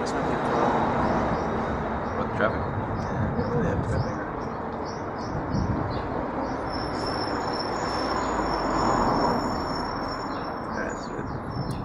This might be a problem. What, the traffic? Yeah, traffic. That's good.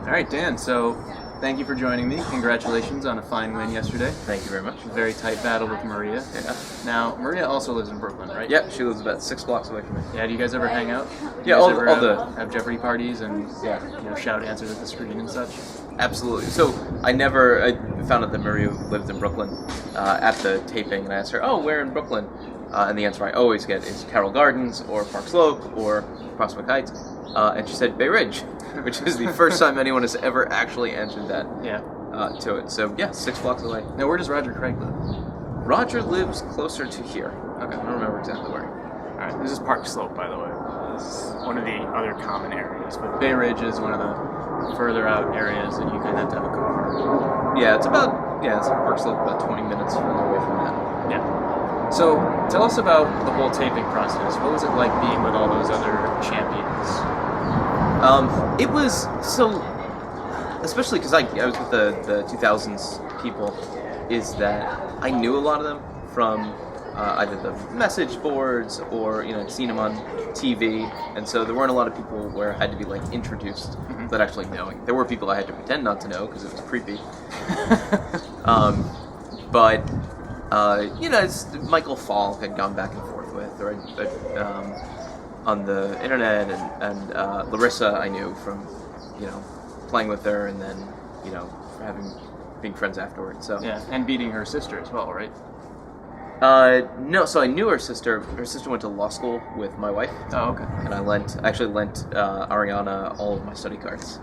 All right, Dan. So, thank you for joining me. Congratulations on a fine win yesterday. Thank you very much. A very tight battle with Maria. Yeah. Now, Maria also lives in Brooklyn, right? Yeah, she lives about 6 blocks away from me. Yeah. Do you guys ever hang out? Do Yeah, you guys all ever the have Jeopardy parties and Yeah. shout answers at the screen and such? Absolutely. So I found out that Maria lived in Brooklyn at the taping, and I asked her, "Oh, where in Brooklyn?" And the answer I always get is Carroll Gardens or Park Slope or Prospect Heights, and she said Bay Ridge, which is the first time anyone has ever actually answered that Yeah. to it. So yeah, 6 blocks away. Now, where does Roger Craig live? Roger lives closer to here. Okay. I don't remember exactly where. All right, this is Park Slope, by the way. This is one of the other common areas, but Bay Ridge is one of the further out areas that you kind of have to have a car. Yeah, it's Park Slope about 20 minutes further away from that. Yeah. So, tell us about the whole taping process. What was it like being with all those other champions? It was so, especially because I was with the 2000s people, is that I knew a lot of them from either the message boards or I'd seen them on TV, and so there weren't a lot of people where I had to be like introduced without actually knowing. There were people I had to pretend not to know because it was creepy. But it's Michael Fall had gone back and forth with, or on the internet, and Larissa I knew from playing with her, and then being friends afterwards. So yeah, and beating her sister as well, right? No, so I knew her sister. Her sister went to law school with my wife. Oh, okay. And I actually lent Ariana all of my study cards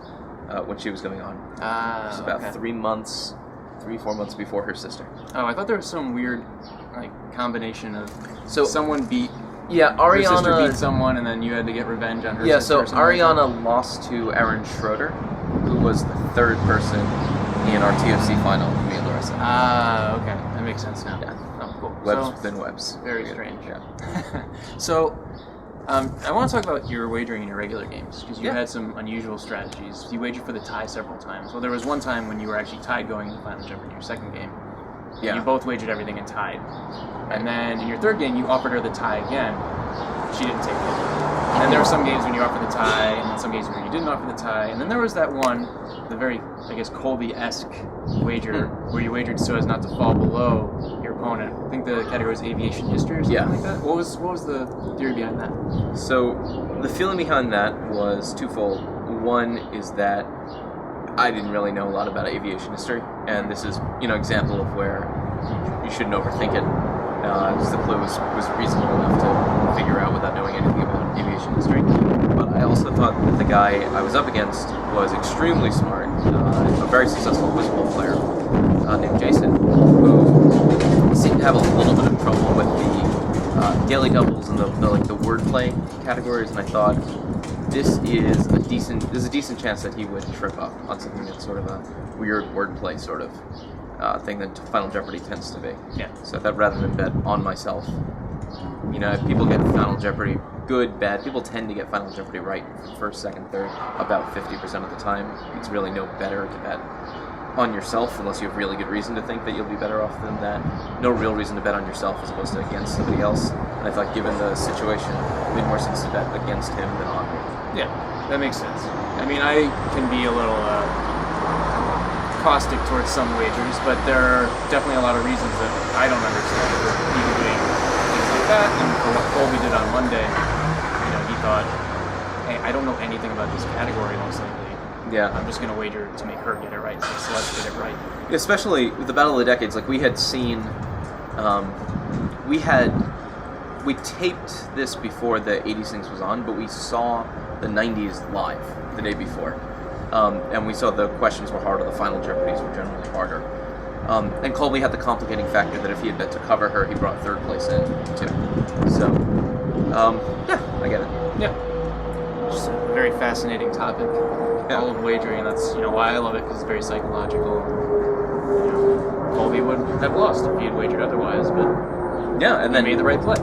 when she was going on. It was about 3 months, 4 months before her sister. Oh, I thought there was some weird combination of So someone beat. Yeah, Her sister Ariana beat someone, and then you had to get revenge on her Yeah, sister. so Ariana lost to Aaron Schroeder, who was the third person in our TFC final with me and Larissa. Okay. That makes sense now. Yeah. Oh, cool. Webs within webs. Very strange. Yeah. So, I want to talk about your wagering in your regular games, because you Yeah. had some unusual strategies. You wagered for the tie several times. Well, there was one time when you were actually tied going into Final Jeopardy, your second game. Yeah. You both wagered everything and tied. And then in your third game, you offered her the tie again. She didn't take it. And then there were some games when you offered the tie, and then some games where you didn't offer the tie. And then there was that one, the very, Colby-esque wager, where you wagered so as not to fall below your opponent. I think the category was aviation history or something like that. What was the theory behind that? So the feeling behind that was twofold. One is that I didn't really know a lot about aviation history, and this is example of where you shouldn't overthink it. Because the clue was reasonable enough to figure out without knowing anything about aviation history. But I also thought that the guy I was up against was extremely smart, a very successful whistle player named Jason, who seemed to have a little bit of trouble with the daily doubles and the wordplay categories, and I thought this is a decent chance that he would trip up on something that's sort of a weird wordplay sort of thing that Final Jeopardy tends to be. Yeah. So that rather than bet on myself, if people get Final Jeopardy good, bad, people tend to get Final Jeopardy right first, second, third, about 50% of the time. It's really no better to bet on yourself unless you have really good reason to think that you'll be better off than that. No real reason to bet on yourself as opposed to against somebody else. And I thought given the situation, it made more sense to bet against him than on me. Yeah, that makes sense. I mean, I can be a little caustic towards some wagers, but there are definitely a lot of reasons that I don't understand for people doing things like that. And for what Colby did on Monday, he thought, hey, I don't know anything about this category most likely. Yeah. I'm just going to wager to make her get it right, so let's get it right. Especially with the Battle of the Decades, we had seen, we taped this before the 80s things was on, but we saw the 90s live the day before. And we saw the questions were harder, the Final Jeopardies were generally harder. And Colby had the complicating factor that if he had bet to cover her, he brought third place in, too. So, yeah, I get it. Yeah. Just a very fascinating topic. Yeah. All of wagering, that's why I love it, because it's very psychological. Colby would have lost if he had wagered otherwise, but yeah, and then he made the right play.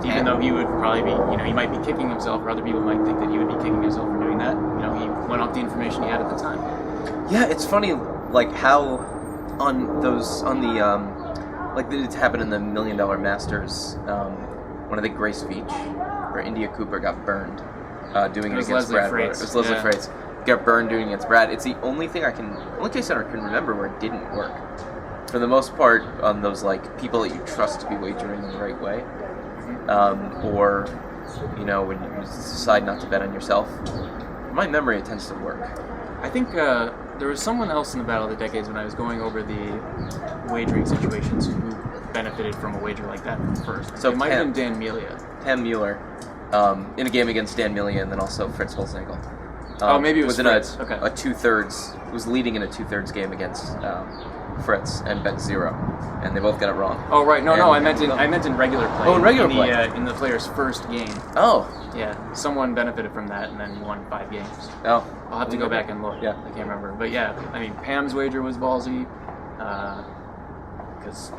Even though he would probably be, he might be kicking himself, or other people might think that he would be kicking himself for doing that. He went off the information he had at the time. Yeah, it's funny, how on the like it happened in the $1 Million Masters. One of the Grace Beach, where India Cooper got burned doing it against Leslie Brad. Freites. It was Leslie Freites. Got burned doing it against Brad. It's the only thing only case I can remember where it didn't work. For the most part, on those like people that you trust to be wagering in the right way, or when you decide not to bet on yourself. In my memory, it tends to work. I think there was someone else in the Battle of the Decades when I was going over the wagering situations who benefited from a wager like that first. So it might have been Dan Melia. Pam Mueller, in a game against Dan Melia, and then also Fritz Holzengel. Maybe it was Fritz. Okay. A 2/3 was leading in a 2/3 game against Fritz and bet 0, and they both got it wrong. Oh right, no, I meant in regular play. Oh, in regular play, in the player's first game. Oh, yeah, someone benefited from that and then won 5 games. Oh, I'll have to go back and look. Yeah, I can't remember, but yeah, I mean Pam's wager was ballsy, because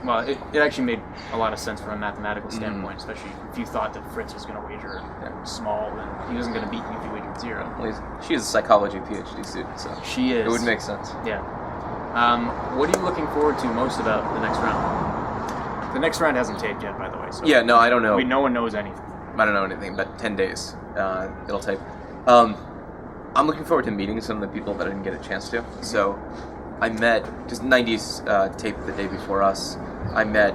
it actually made a lot of sense from a mathematical standpoint, especially if you thought that Fritz was going to wager small, then he wasn't going to beat you if you wagered 0. Well, she is a psychology PhD student, so she is. It would make sense. Yeah. What are you looking forward to most about the next round? The next round hasn't taped yet, by the way. So yeah, no, I don't know. No one knows anything. I don't know anything, but 10 days it'll tape. I'm looking forward to meeting some of the people that I didn't get a chance to. So I met, because 90s taped the day before us, I met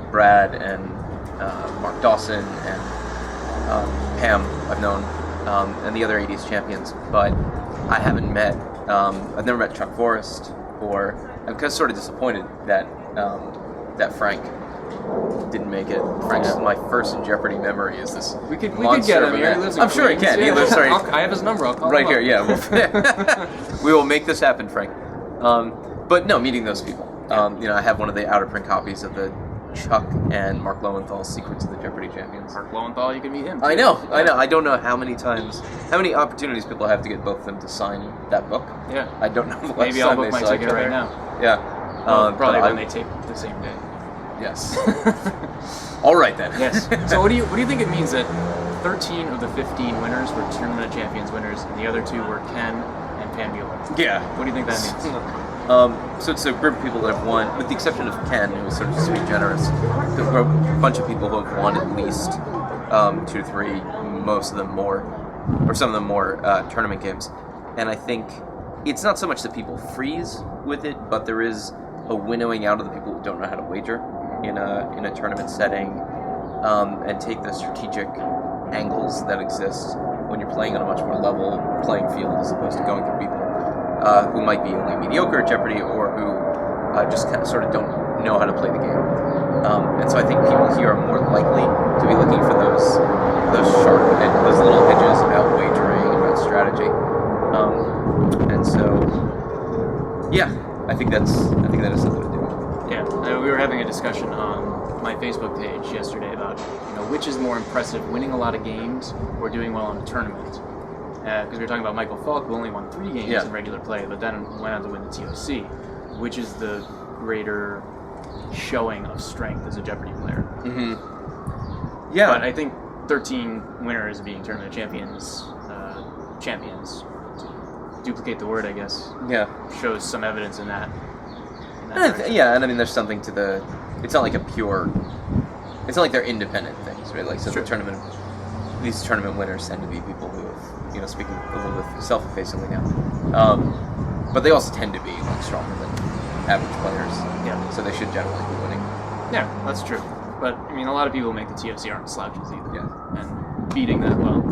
Brad and Mark Dawson and Pam, I've known, and the other 80s champions, but I haven't met, I've never met Chuck Forrest, or I'm kind of sort of disappointed that that Frank didn't make it. Frank's my first Jeopardy memory is this. We could get him here. He lives in I'm sure he can. Yeah. He lives right. I have his number. I'll call right him here. up. Yeah, we will make this happen, Frank. But no, meeting those people. I have one of the out of print copies of the Chuck and Mark Lowenthal's Secrets of the Jeopardy Champions. Mark Lowenthal, you can meet him. Too. I know. I don't know how many opportunities people have to get both of them to sign that book. Yeah. I don't know. Maybe I'll book my ticket right now. Yeah. Probably when they tape the same day. Yes. All right then. Yes. So what do you think it means that 13 of the 15 winners were Tournament of Champions winners, and the other 2 were Ken and Pam Mueller? Yeah. What do you think that means? So it's a group of people that have won, with the exception of Ken, who was sort of sweet generous. There were a bunch of people who have won at least 2 to 3, most of them more, or some of them more tournament games. And I think it's not so much that people freeze with it, but there is a winnowing out of the people who don't know how to wager in a tournament setting, and take the strategic angles that exist when you're playing on a much more level playing field as opposed to going through people who might be only mediocre at Jeopardy or who just kind of sort of don't know how to play the game. And so I think people here are more likely to be looking for those sharp, those little edges about wagering, about strategy. And so, yeah, I think that has something to do with it. Yeah, we were having a discussion on my Facebook page yesterday about which is more impressive, winning a lot of games or doing well in a tournament. Because we were talking about Michael Falk, who only won 3 games in regular play, but then went on to win the TOC. Which is the greater showing of strength as a Jeopardy player? Mm-hmm. Yeah, but I think 13 winners being Tournament of champions, to duplicate the word, I guess. Yeah, shows some evidence in that. And I mean, there's something to the. It's not like a pure. It's not like they're independent things, right? Like so, the tournament. These tournament winners tend to be people who have, speaking a little bit self-effacingly now, but they also tend to be stronger than average players. Yeah. So they should generally be winning. Yeah, that's true. But I mean, a lot of people who make the TOC aren't slouches either. Yeah. And beating that well.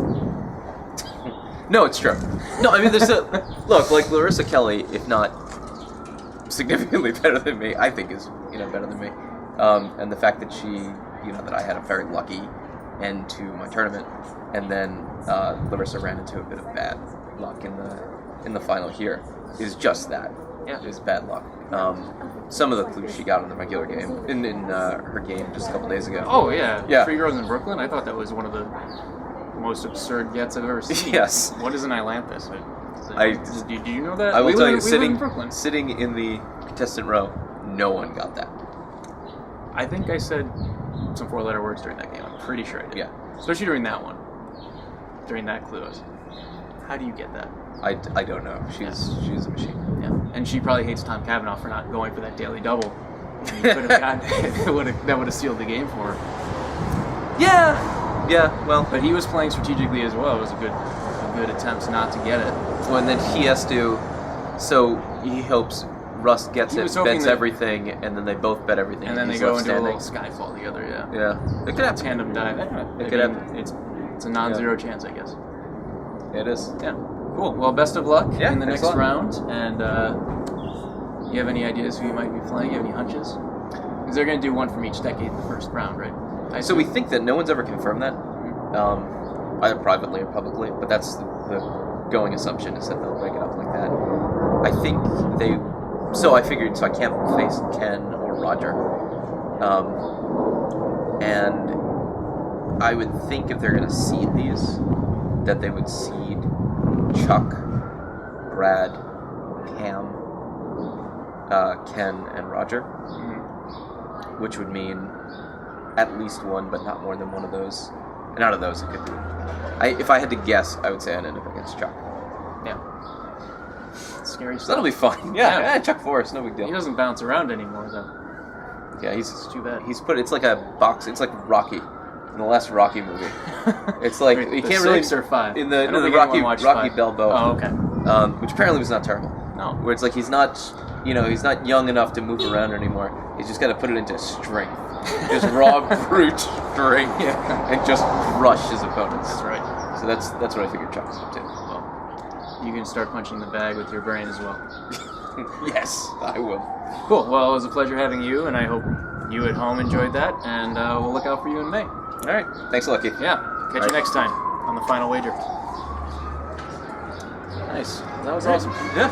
No, it's true. No, I mean, there's look like Larissa Kelly, if not significantly better than me, I think is better than me, and the fact that she that I had a very lucky end to my tournament, and then Larissa ran into a bit of bad luck in the final here is just that. Yeah. Is bad luck. Some of the clues she got in the regular game in her game just a couple days ago. Oh yeah. Yeah. 3 Girls in Brooklyn. I thought that was one of the most absurd gets I've ever seen. Yes. What is an Ilanthus? Do you know that? I will tell you, sitting in the contestant row, no one got that. I think I said some 4-letter words during that game. I'm pretty sure I did. Yeah. Especially during that one. During that clue. How do you get that? I don't know. She's a machine. Yeah, and she probably hates Tom Cavanaugh for not going for that daily double. He could have gotten that would have sealed the game for her. Yeah. Well, but he was playing strategically as well. It was a good attempt not to get it. Well, and then he has to. So he hopes Rust gets He it, was hoping bets that- everything, and then they both bet everything. And then they he's go left into a standing. little Skyfall together. Yeah. Yeah, it could happen. Tandem dive. It could happen. It's a non-zero chance, I guess. It is. Yeah. Cool. Well, best of luck Yeah, in the thanks next a lot. round. And you have any ideas who you might be playing? You have any hunches? Because they're going to do one from each decade in the first round, right? So we think that no one's ever confirmed that, either privately or publicly. But that's the going assumption is that they'll break it up like that. I think they. So I figured. So I can't face Ken or Roger. And I would think if they're going to seed these, that they would seed Chuck, Brad, Cam, Ken, and Roger, which would mean at least one, but not more than one of those. And out of those, it could be. If I had to guess, I would say I'd end up against Chuck. Yeah. Scary So stuff. that'll be fun. Yeah, Chuck Forrest, no big deal. He doesn't bounce around anymore, though. Yeah, It's too bad. It's like a box. It's like Rocky, in the last Rocky movie. It's like Wait, you the can't really 6 or 5? in I the don't think Rocky anyone watched Rocky 5. Balboa. Oh, okay. Which apparently was not terrible. No. Where it's like he's not young enough to move around anymore. He's just got to put it into strength, just raw brute strength, and just crush his opponents. That's right. So that's what I figured Chuck was up to. Well, you can start punching the bag with your brain as well. Yes, I will. Cool. Well, it was a pleasure having you, and I hope you at home enjoyed that, and we'll look out for you in May. All right, thanks a lot, Keith. Yeah. Catch you right. next time on the Final Wager. Nice. That was awesome. Yeah.